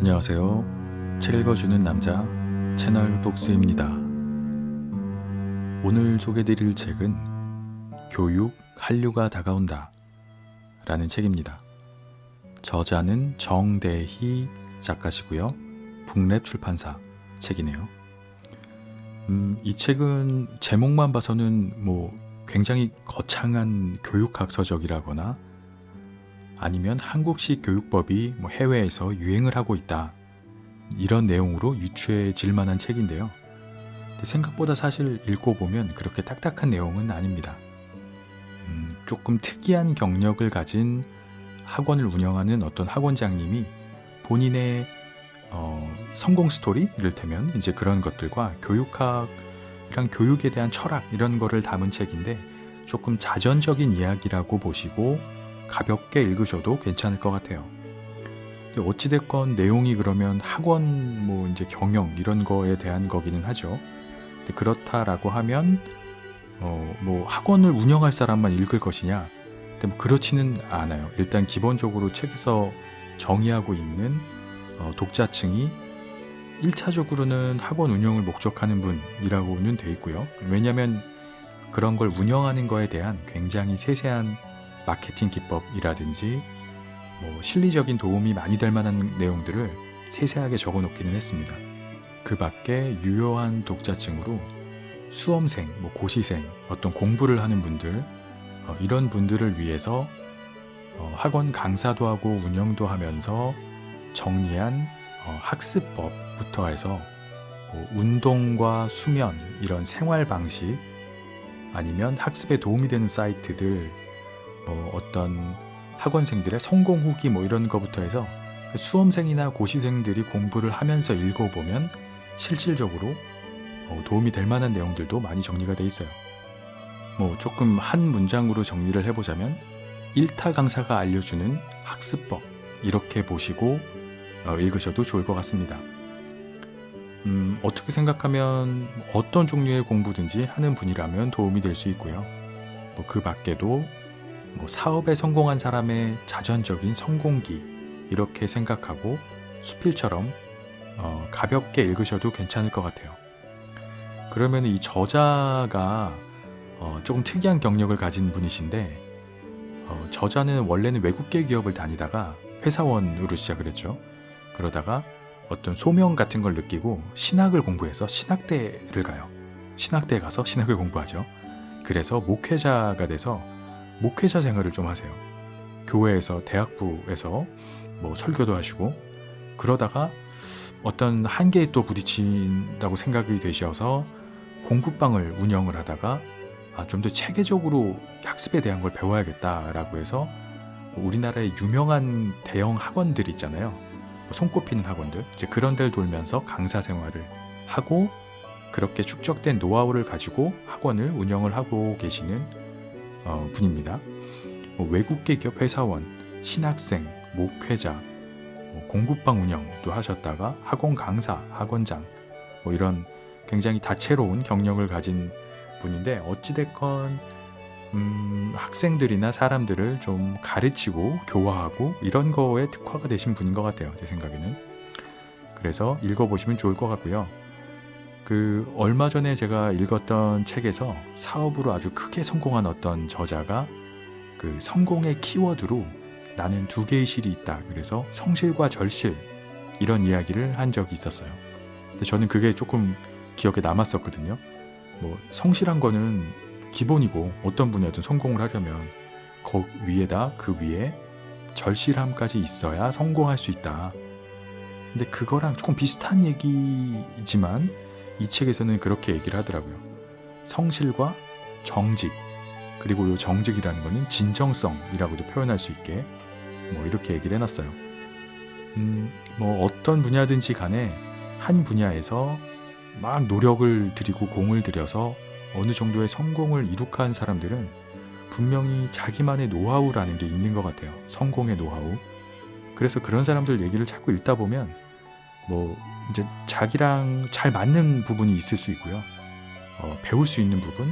안녕하세요. 책 읽어주는 남자 채널 북스입니다. 오늘 소개드릴 책은 교육 한류가 다가온다 라는 책입니다. 저자는 정대희 작가시고요. 북랩 출판사 책이네요. 이 책은 제목만 봐서는 굉장히 거창한 교육학 서적이라거나 아니면 한국식 교육법이 해외에서 유행을 하고 있다, 이런 내용으로 유추해질 만한 책인데요. 생각보다 사실 읽고 보면 그렇게 딱딱한 내용은 아닙니다. 조금 특이한 경력을 가진 학원을 운영하는 어떤 학원장님이 본인의 성공 스토리, 이를테면 이제 그런 것들과 교육학이랑 교육에 대한 철학, 이런 거를 담은 책인데 조금 자전적인 이야기라고 보시고 가볍게 읽으셔도 괜찮을 것 같아요. 어찌됐건 내용이 그러면 학원 이제 경영 이런 거에 대한 거기는 하죠. 그렇다라고 하면 학원을 운영할 사람만 읽을 것이냐? 그렇지는 않아요. 일단 기본적으로 책에서 정의하고 있는 독자층이 1차적으로는 학원 운영을 목적하는 분이라고는 돼 있고요. 왜냐하면 그런 걸 운영하는 거에 대한 굉장히 세세한 마케팅 기법이라든지 실리적인 도움이 많이 될 만한 내용들을 세세하게 적어 놓기는 했습니다. 그 밖에 유효한 독자층으로 수험생, 고시생, 어떤 공부를 하는 분들, 이런 분들을 위해서 학원 강사도 하고 운영도 하면서 정리한 학습법부터 해서 운동과 수면, 이런 생활 방식, 아니면 학습에 도움이 되는 사이트들, 어떤 학원생들의 성공 후기 이런 거부터 해서 수험생이나 고시생들이 공부를 하면서 읽어보면 실질적으로 도움이 될 만한 내용들도 많이 정리가 돼 있어요. 조금 한 문장으로 정리를 해보자면 1타 강사가 알려주는 학습법, 이렇게 보시고 읽으셔도 좋을 것 같습니다. 어떻게 생각하면 어떤 종류의 공부든지 하는 분이라면 도움이 될 수 있고요. 그 밖에도 사업에 성공한 사람의 자전적인 성공기, 이렇게 생각하고 수필처럼 가볍게 읽으셔도 괜찮을 것 같아요. 그러면 이 저자가 조금 특이한 경력을 가진 분이신데, 저자는 원래는 외국계 기업을 다니다가 회사원으로 시작을 했죠. 그러다가 어떤 소명 같은 걸 느끼고 신학을 공부해서 신학대를 가요. 신학대에 가서 신학을 공부하죠. 그래서 목회자가 돼서 목회자 생활을 좀 하세요. 교회에서, 대학부에서 설교도 하시고, 그러다가 어떤 한계에 또 부딪힌다고 생각이 되셔서 공부방을 운영을 하다가 좀 더 체계적으로 학습에 대한 걸 배워야겠다라고 해서 우리나라의 유명한 대형 학원들 있잖아요. 손꼽히는 학원들, 이제 그런 데를 돌면서 강사 생활을 하고, 그렇게 축적된 노하우를 가지고 학원을 운영을 하고 계시는 분입니다. 외국계 기업 회사원, 신학생, 목회자, 공부방 운영도 하셨다가 학원 강사, 학원장, 이런 굉장히 다채로운 경력을 가진 분인데, 어찌됐건 학생들이나 사람들을 좀 가르치고 교화하고 이런 거에 특화가 되신 분인 것 같아요, 제 생각에는. 그래서 읽어보시면 좋을 것 같고요. 얼마 전에 제가 읽었던 책에서 사업으로 아주 크게 성공한 어떤 저자가 성공의 키워드로 나는 2개의 실이 있다, 그래서 성실과 절실, 이런 이야기를 한 적이 있었어요. 근데 저는 그게 조금 기억에 남았었거든요. 성실한 거는 기본이고, 어떤 분야든 성공을 하려면 그 위에 절실함까지 있어야 성공할 수 있다. 근데 그거랑 조금 비슷한 얘기지만 이 책에서는 그렇게 얘기를 하더라고요. 성실과 정직, 그리고 이 정직이라는 거는 진정성이라고도 표현할 수 있게 이렇게 얘기를 해놨어요. 어떤 분야든지 간에 한 분야에서 막 노력을 들이고 공을 들여서 어느 정도의 성공을 이룩한 사람들은 분명히 자기만의 노하우라는 게 있는 것 같아요. 성공의 노하우. 그래서 그런 사람들 얘기를 자꾸 읽다 보면 이제 자기랑 잘 맞는 부분이 있을 수 있고요. 배울 수 있는 부분,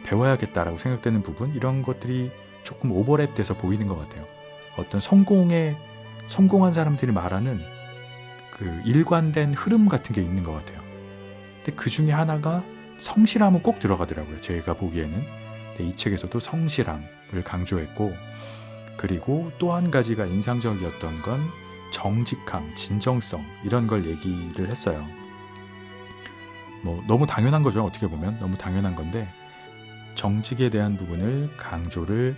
배워야겠다라고 생각되는 부분, 이런 것들이 조금 오버랩돼서 보이는 것 같아요. 어떤 성공한 사람들이 말하는 그 일관된 흐름 같은 게 있는 것 같아요. 근데 그 중에 하나가 성실함은 꼭 들어가더라고요. 제가 보기에는. 근데 이 책에서도 성실함을 강조했고, 그리고 또 한 가지가 인상적이었던 건 정직함, 진정성 이런 걸 얘기를 했어요. 뭐 너무 당연한 거죠. 어떻게 보면 너무 당연한 건데 정직에 대한 부분을 강조를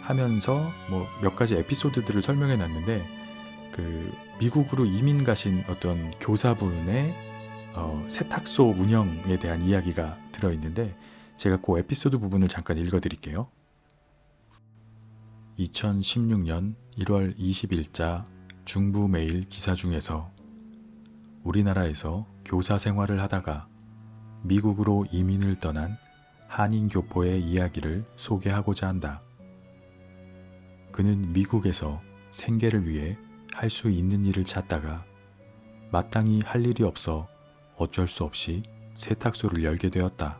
하면서 뭐 몇 가지 에피소드들을 설명해 놨는데, 그 미국으로 이민 가신 어떤 교사분의 세탁소 운영에 대한 이야기가 들어있는데, 제가 그 에피소드 부분을 잠깐 읽어드릴게요. 2016년 1월 20일자 중부메일 기사 중에서 우리나라에서 교사 생활을 하다가 미국으로 이민을 떠난 한인 교포의 이야기를 소개하고자 한다. 그는 미국에서 생계를 위해 할 수 있는 일을 찾다가 마땅히 할 일이 없어 어쩔 수 없이 세탁소를 열게 되었다.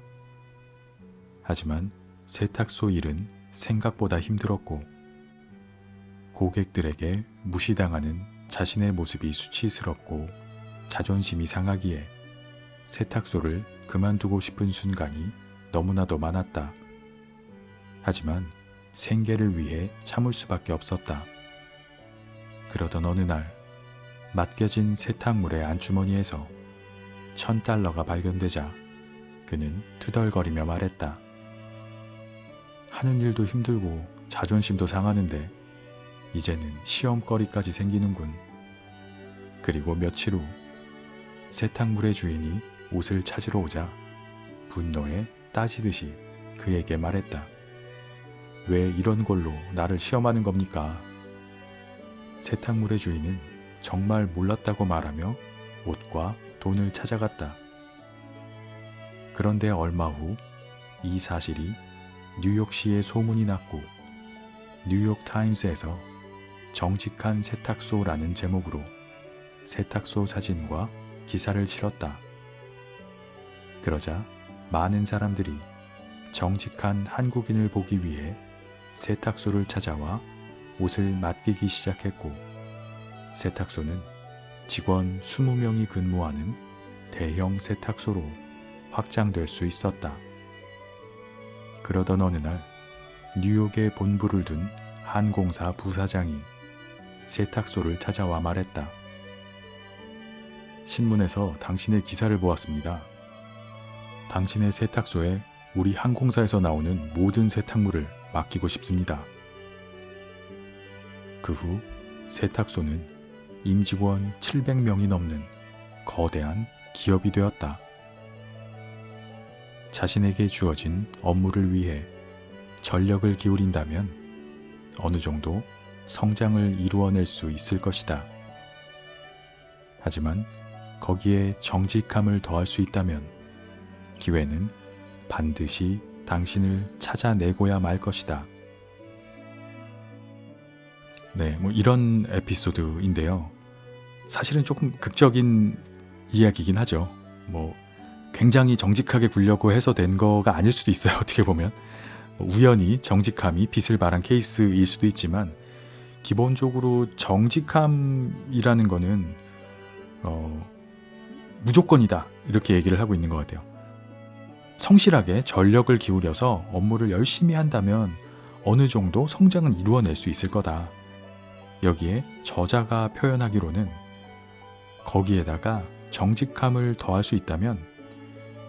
하지만 세탁소 일은 생각보다 힘들었고 고객들에게 무시당하는 자신의 모습이 수치스럽고 자존심이 상하기에 세탁소를 그만두고 싶은 순간이 너무나도 많았다. 하지만 생계를 위해 참을 수밖에 없었다. 그러던 어느 날 맡겨진 세탁물의 안주머니에서 $1,000가 발견되자 그는 투덜거리며 말했다. 하는 일도 힘들고 자존심도 상하는데 이제는 시험거리까지 생기는군. 그리고 며칠 후 세탁물의 주인이 옷을 찾으러 오자 분노에 따지듯이 그에게 말했다. 왜 이런 걸로 나를 시험하는 겁니까? 세탁물의 주인은 정말 몰랐다고 말하며 옷과 돈을 찾아갔다. 그런데 얼마 후 이 사실이 뉴욕시에 소문이 났고 뉴욕타임스에서 정직한 세탁소라는 제목으로 세탁소 사진과 기사를 실었다. 그러자 많은 사람들이 정직한 한국인을 보기 위해 세탁소를 찾아와 옷을 맡기기 시작했고, 세탁소는 직원 20명이 근무하는 대형 세탁소로 확장될 수 있었다. 그러던 어느 날 뉴욕에 본부를 둔 한공사 부사장이 세탁소를 찾아와 말했다. 신문에서 당신의 기사를 보았습니다. 당신의 세탁소에 우리 항공사에서 나오는 모든 세탁물을 맡기고 싶습니다. 그 후 세탁소는 임직원 700명이 넘는 거대한 기업이 되었다. 자신에게 주어진 업무를 위해 전력을 기울인다면 어느 정도 성장을 이루어낼 수 있을 것이다. 하지만 거기에 정직함을 더할 수 있다면 기회는 반드시 당신을 찾아내고야 말 것이다. 네, 뭐 이런 에피소드인데요. 사실은 조금 극적인 이야기긴 하죠. 뭐 굉장히 정직하게 굴려고 해서 된 거가 아닐 수도 있어요. 어떻게 보면 우연히 정직함이 빛을 발한 케이스일 수도 있지만, 기본적으로 정직함이라는 거는 무조건이다 이렇게 얘기를 하고 있는 것 같아요. 성실하게 전력을 기울여서 업무를 열심히 한다면 어느 정도 성장은 이루어낼 수 있을 거다. 여기에 저자가 표현하기로는 거기에다가 정직함을 더할 수 있다면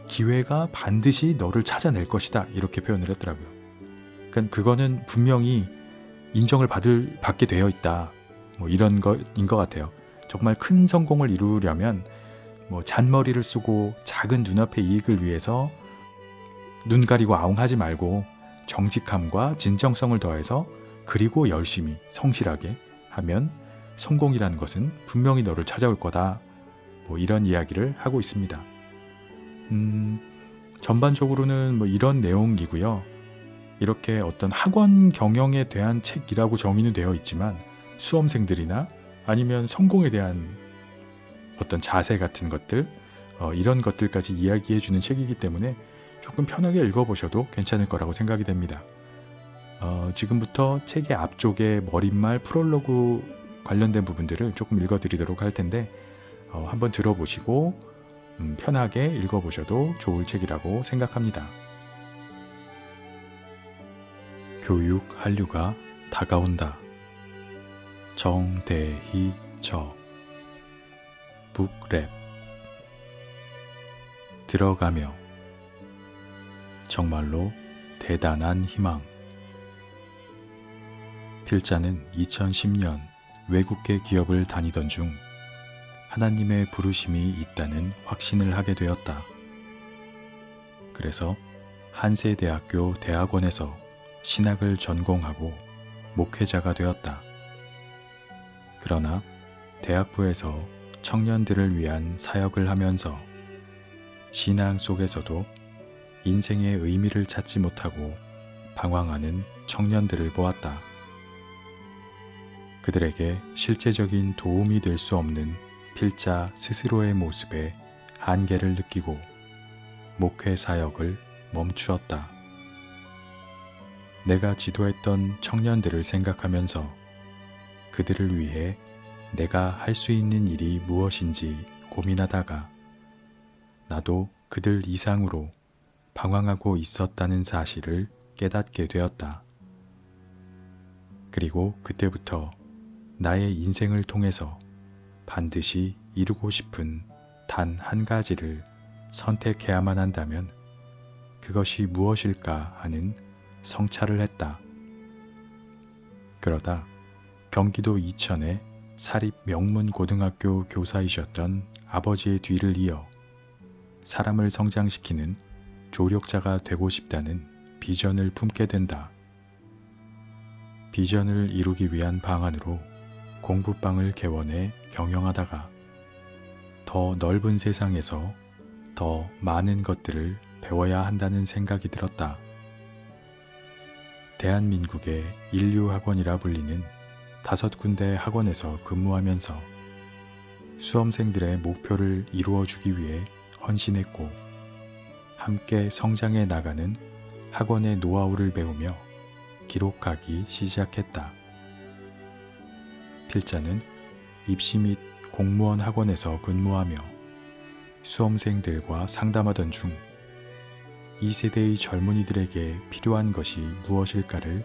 기회가 반드시 너를 찾아낼 것이다 이렇게 표현을 했더라고요. 그러니까 그거는 분명히 인정을 받게 되어 있다, 뭐 이런 거인 것 같아요. 정말 큰 성공을 이루려면 뭐 잔머리를 쓰고 작은 눈앞의 이익을 위해서 눈 가리고 아웅하지 말고 정직함과 진정성을 더해서 그리고 열심히 성실하게 하면 성공이라는 것은 분명히 너를 찾아올 거다, 뭐 이런 이야기를 하고 있습니다. 전반적으로는 뭐 이런 내용이고요. 이렇게 어떤 학원 경영에 대한 책이라고 정의는 되어 있지만 수험생들이나 아니면 성공에 대한 어떤 자세 같은 것들, 이런 것들까지 이야기해주는 책이기 때문에 조금 편하게 읽어보셔도 괜찮을 거라고 생각이 됩니다. 지금부터 책의 앞쪽에 머릿말 프롤로그 관련된 부분들을 조금 읽어드리도록 할 텐데, 한번 들어보시고 편하게 읽어보셔도 좋을 책이라고 생각합니다. 교육 한류가 다가온다. 정대희 저 북랩. 들어가며 정말로 대단한 희망. 필자는 2010년 외국계 기업을 다니던 중 하나님의 부르심이 있다는 확신을 하게 되었다. 그래서 한세대학교 대학원에서 신학을 전공하고 목회자가 되었다. 그러나 대학부에서 청년들을 위한 사역을 하면서 신앙 속에서도 인생의 의미를 찾지 못하고 방황하는 청년들을 보았다. 그들에게 실제적인 도움이 될 수 없는 필자 스스로의 모습에 한계를 느끼고 목회 사역을 멈추었다. 내가 지도했던 청년들을 생각하면서 그들을 위해 내가 할 수 있는 일이 무엇인지 고민하다가 나도 그들 이상으로 방황하고 있었다는 사실을 깨닫게 되었다. 그리고 그때부터 나의 인생을 통해서 반드시 이루고 싶은 단 한 가지를 선택해야만 한다면 그것이 무엇일까 하는 성찰을 했다. 그러다 경기도 이천의 사립 명문고등학교 교사이셨던 아버지의 뒤를 이어 사람을 성장시키는 조력자가 되고 싶다는 비전을 품게 된다. 비전을 이루기 위한 방안으로 공부방을 개원해 경영하다가 더 넓은 세상에서 더 많은 것들을 배워야 한다는 생각이 들었다. 대한민국의 인류학원이라 불리는 5군데 학원에서 근무하면서 수험생들의 목표를 이루어주기 위해 헌신했고 함께 성장해 나가는 학원의 노하우를 배우며 기록하기 시작했다. 필자는 입시 및 공무원 학원에서 근무하며 수험생들과 상담하던 중 2세대의 젊은이들에게 필요한 것이 무엇일까를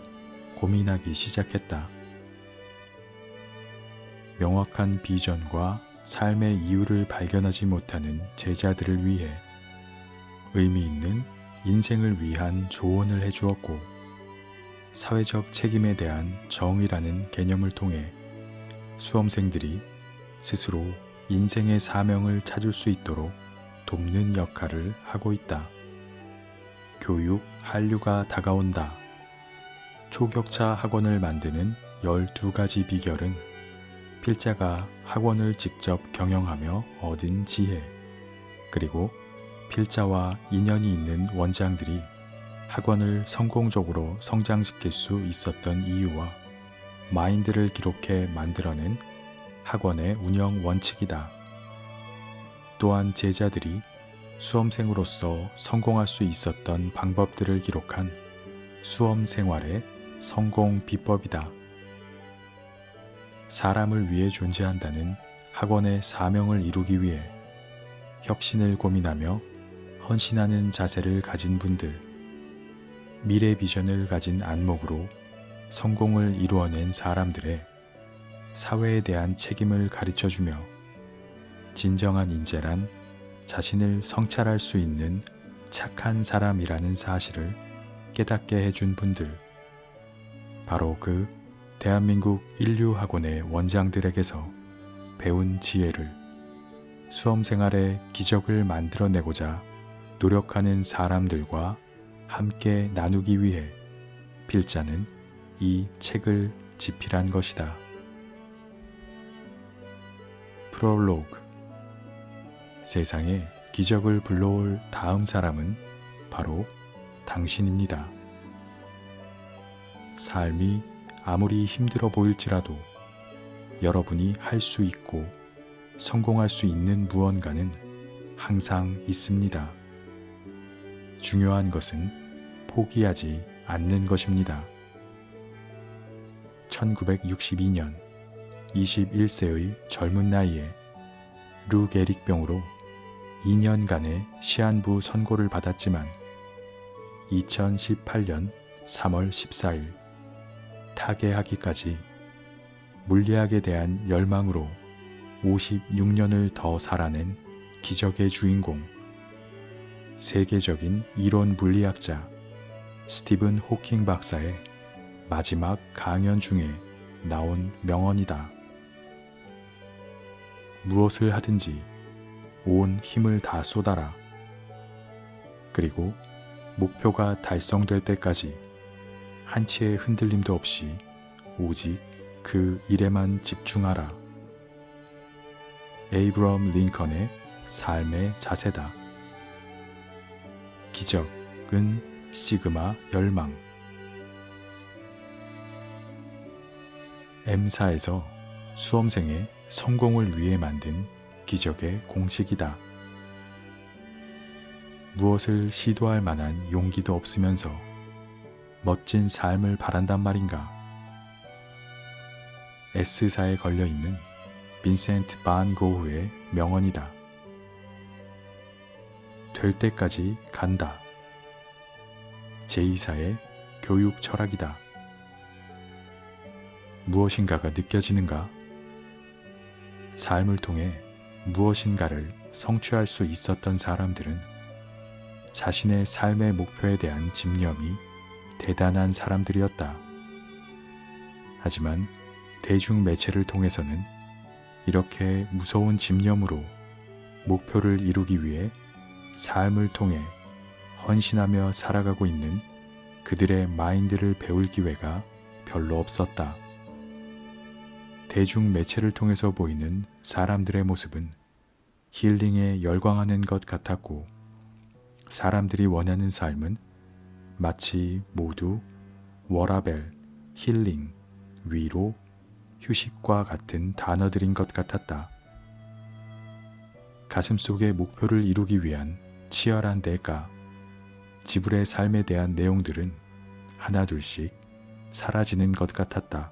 고민하기 시작했다. 명확한 비전과 삶의 이유를 발견하지 못하는 제자들을 위해 의미 있는 인생을 위한 조언을 해주었고 사회적 책임에 대한 정의라는 개념을 통해 수험생들이 스스로 인생의 사명을 찾을 수 있도록 돕는 역할을 하고 있다. 교육 한류가 다가온다. 초격차 학원을 만드는 12가지 비결은 필자가 학원을 직접 경영하며 얻은 지혜, 그리고 필자와 인연이 있는 원장들이 학원을 성공적으로 성장시킬 수 있었던 이유와 마인드를 기록해 만들어낸 학원의 운영 원칙이다. 또한 제자들이 수험생으로서 성공할 수 있었던 방법들을 기록한 수험 생활의 성공 비법이다. 사람을 위해 존재한다는 학원의 사명을 이루기 위해 혁신을 고민하며 헌신하는 자세를 가진 분들, 미래 비전을 가진 안목으로 성공을 이루어낸 사람들의 사회에 대한 책임을 가르쳐주며 진정한 인재란 자신을 성찰할 수 있는 착한 사람이라는 사실을 깨닫게 해준 분들, 바로 그 대한민국 인류학원의 원장들에게서 배운 지혜를 수험생활의 기적을 만들어내고자 노력하는 사람들과 함께 나누기 위해 필자는 이 책을 집필한 것이다. 프롤로그. 세상에 기적을 불러올 다음 사람은 바로 당신입니다. 삶이 아무리 힘들어 보일지라도 여러분이 할 수 있고 성공할 수 있는 무언가는 항상 있습니다. 중요한 것은 포기하지 않는 것입니다. 1962년 21세의 젊은 나이에 르게릭병으로 2년간의 시한부 선고를 받았지만 2018년 3월 14일 타계하기까지 물리학에 대한 열망으로 56년을 더 살아낸 기적의 주인공, 세계적인 이론 물리학자 스티븐 호킹 박사의 마지막 강연 중에 나온 명언이다. 무엇을 하든지 온 힘을 다 쏟아라. 그리고 목표가 달성될 때까지 한치의 흔들림도 없이 오직 그 일에만 집중하라. 에이브럼 링컨의 삶의 자세다. 기적은 시그마 열망. M사에서 수험생의 성공을 위해 만든 기적의 공식이다. 무엇을 시도할 만한 용기도 없으면서 멋진 삶을 바란단 말인가. S사에 걸려있는 빈센트 반 고흐의 명언이다. 될 때까지 간다. 제2사의 교육 철학이다. 무엇인가가 느껴지는가? 삶을 통해 무엇인가를 성취할 수 있었던 사람들은 자신의 삶의 목표에 대한 집념이 대단한 사람들이었다. 하지만 대중매체를 통해서는 이렇게 무서운 집념으로 목표를 이루기 위해 삶을 통해 헌신하며 살아가고 있는 그들의 마인드를 배울 기회가 별로 없었다. 대중매체를 통해서 보이는 사람들의 모습은 힐링에 열광하는 것 같았고, 사람들이 원하는 삶은 마치 모두 워라벨, 힐링, 위로, 휴식과 같은 단어들인 것 같았다. 가슴속의 목표를 이루기 위한 치열한 대가, 지불의 삶에 대한 내용들은 하나둘씩 사라지는 것 같았다.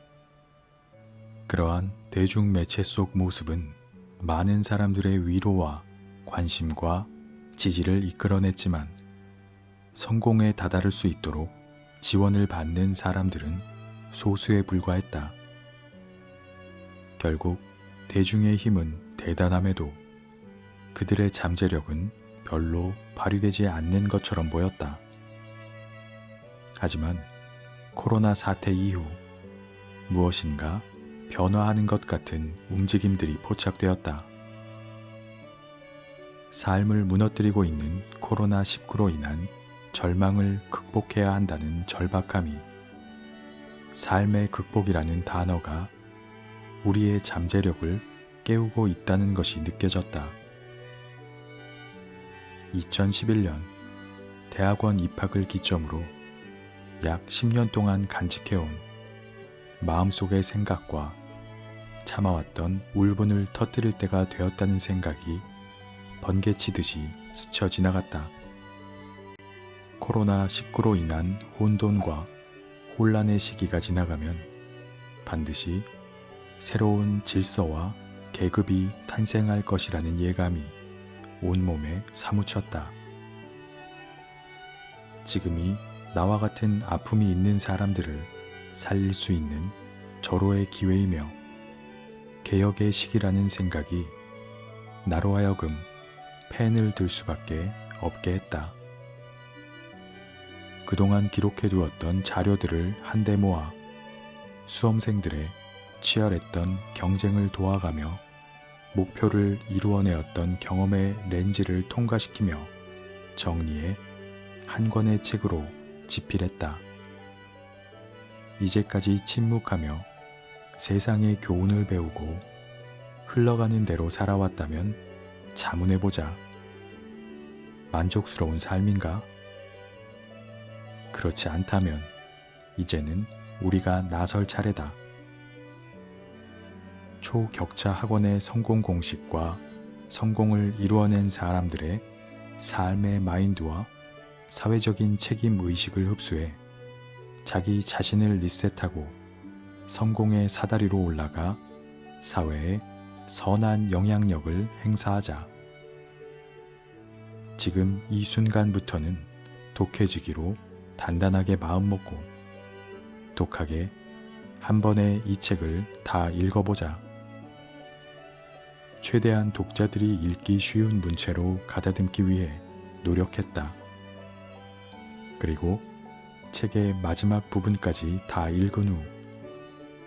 그러한 대중매체 속 모습은 많은 사람들의 위로와 관심과 지지를 이끌어냈지만 성공에 다다를 수 있도록 지원을 받는 사람들은 소수에 불과했다. 결국 대중의 힘은 대단함에도 그들의 잠재력은 별로 발휘되지 않는 것처럼 보였다. 하지만 코로나 사태 이후 무엇인가 변화하는 것 같은 움직임들이 포착되었다. 삶을 무너뜨리고 있는 코로나19로 인한 절망을 극복해야 한다는 절박함이 삶의 극복이라는 단어가 우리의 잠재력을 깨우고 있다는 것이 느껴졌다. 2011년 대학원 입학을 기점으로 약 10년 동안 간직해온 마음속의 생각과 참아왔던 울분을 터뜨릴 때가 되었다는 생각이 번개치듯이 스쳐 지나갔다. 코로나19로 인한 혼돈과 혼란의 시기가 지나가면 반드시 새로운 질서와 계급이 탄생할 것이라는 예감이 온몸에 사무쳤다. 지금이 나와 같은 아픔이 있는 사람들을 살릴 수 있는 절호의 기회이며 개혁의 시기라는 생각이 나로 하여금 펜을 들 수밖에 없게 했다. 그동안 기록해두었던 자료들을 한데 모아 수험생들의 치열했던 경쟁을 도와가며 목표를 이루어내었던 경험의 렌즈를 통과시키며 정리해 한 권의 책으로 집필했다. 이제까지 침묵하며 세상의 교훈을 배우고 흘러가는 대로 살아왔다면 자문해보자. 만족스러운 삶인가? 그렇지 않다면 이제는 우리가 나설 차례다. 초격차 학원의 성공 공식과 성공을 이루어낸 사람들의 삶의 마인드와 사회적인 책임 의식을 흡수해 자기 자신을 리셋하고 성공의 사다리로 올라가 사회에 선한 영향력을 행사하자. 지금 이 순간부터는 독해지기로 단단하게 마음먹고 독하게 한 번에 이 책을 다 읽어보자. 최대한 독자들이 읽기 쉬운 문체로 가다듬기 위해 노력했다. 그리고 책의 마지막 부분까지 다 읽은 후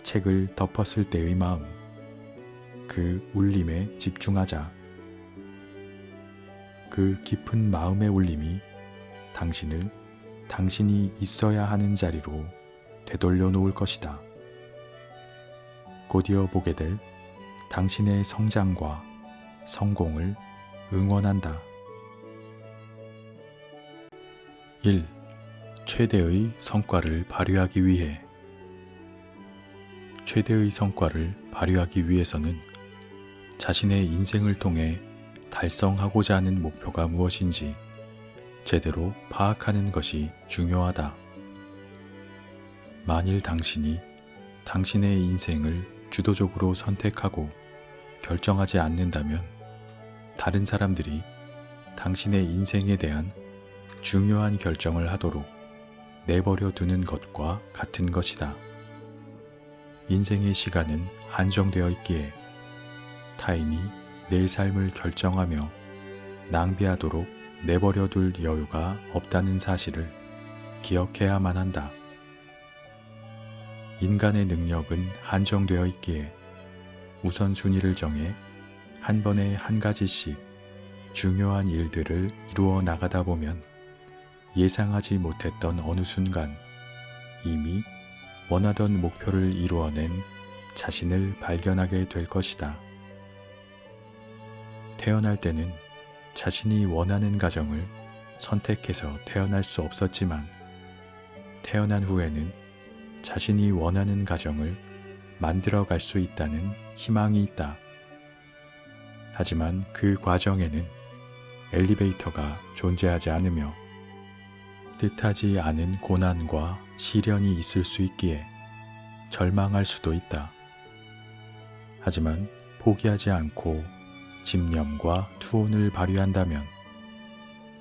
책을 덮었을 때의 마음, 그 울림에 집중하자. 그 깊은 마음의 울림이 당신을 당신이 있어야 하는 자리로 되돌려 놓을 것이다. 곧이어 보게 될 당신의 성장과 성공을 응원한다. 1. 최대의 성과를 발휘하기 위해. 최대의 성과를 발휘하기 위해서는 자신의 인생을 통해 달성하고자 하는 목표가 무엇인지 제대로 파악하는 것이 중요하다. 만일 당신이 당신의 인생을 주도적으로 선택하고 결정하지 않는다면 다른 사람들이 당신의 인생에 대한 중요한 결정을 하도록 내버려 두는 것과 같은 것이다. 인생의 시간은 한정되어 있기에 타인이 내 삶을 결정하며 낭비하도록 내버려 둘 여유가 없다는 사실을 기억해야만 한다. 인간의 능력은 한정되어 있기에 우선순위를 정해 한 번에 한 가지씩 중요한 일들을 이루어 나가다 보면 예상하지 못했던 어느 순간 이미 원하던 목표를 이루어낸 자신을 발견하게 될 것이다. 태어날 때는 자신이 원하는 가정을 선택해서 태어날 수 없었지만 태어난 후에는 자신이 원하는 가정을 만들어갈 수 있다는 희망이 있다. 하지만 그 과정에는 엘리베이터가 존재하지 않으며 뜻하지 않은 고난과 시련이 있을 수 있기에 절망할 수도 있다. 하지만 포기하지 않고 집념과 투혼을 발휘한다면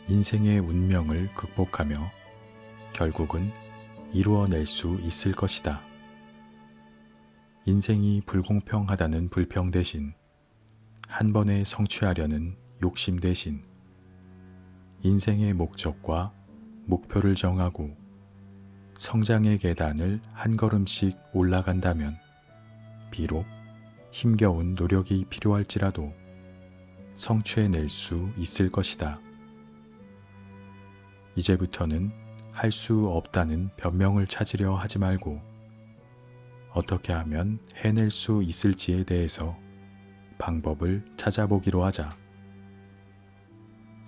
인생의 운명을 극복하며 결국은 이루어낼 수 있을 것이다. 인생이 불공평하다는 불평 대신 한 번에 성취하려는 욕심 대신 인생의 목적과 목표를 정하고 성장의 계단을 한 걸음씩 올라간다면 비록 힘겨운 노력이 필요할지라도 성취해낼 수 있을 것이다. 이제부터는 할 수 없다는 변명을 찾으려 하지 말고 어떻게 하면 해낼 수 있을지에 대해서 방법을 찾아보기로 하자.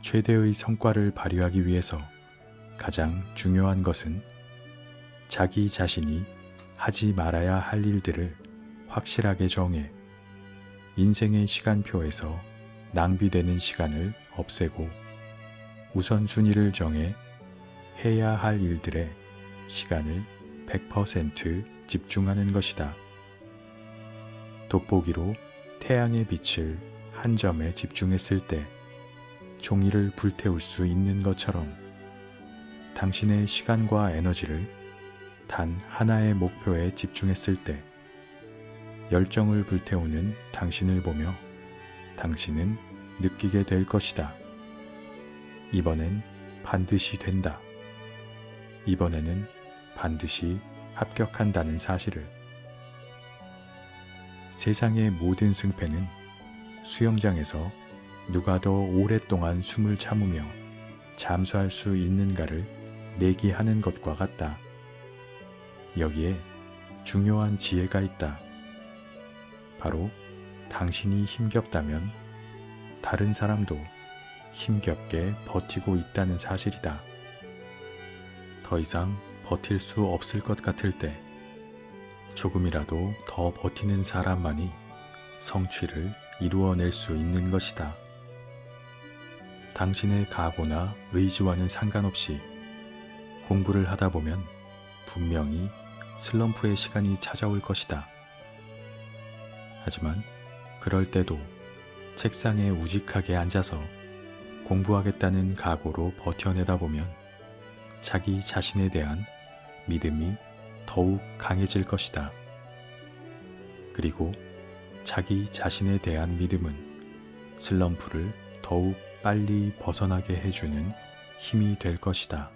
최대의 성과를 발휘하기 위해서 가장 중요한 것은 자기 자신이 하지 말아야 할 일들을 확실하게 정해 인생의 시간표에서 낭비되는 시간을 없애고 우선순위를 정해 해야 할 일들에 시간을 100% 집중하는 것이다. 돋보기로 태양의 빛을 한 점에 집중했을 때 종이를 불태울 수 있는 것처럼 당신의 시간과 에너지를 단 하나의 목표에 집중했을 때 열정을 불태우는 당신을 보며 당신은 느끼게 될 것이다. 이번엔 반드시 된다. 이번에는 반드시 합격한다는 사실을. 세상의 모든 승패는 수영장에서 누가 더 오랫동안 숨을 참으며 잠수할 수 있는가를 내기하는 것과 같다. 여기에 중요한 지혜가 있다. 바로 당신이 힘겹다면 다른 사람도 힘겹게 버티고 있다는 사실이다. 더 이상 버틸 수 없을 것 같을 때 조금이라도 더 버티는 사람만이 성취를 이루어낼 수 있는 것이다. 당신의 각오나 의지와는 상관없이 공부를 하다 보면 분명히 슬럼프의 시간이 찾아올 것이다. 하지만 그럴 때도 책상에 우직하게 앉아서 공부하겠다는 각오로 버텨내다 보면 자기 자신에 대한 믿음이 더욱 강해질 것이다. 그리고 자기 자신에 대한 믿음은 슬럼프를 더욱 빨리 벗어나게 해주는 힘이 될 것이다.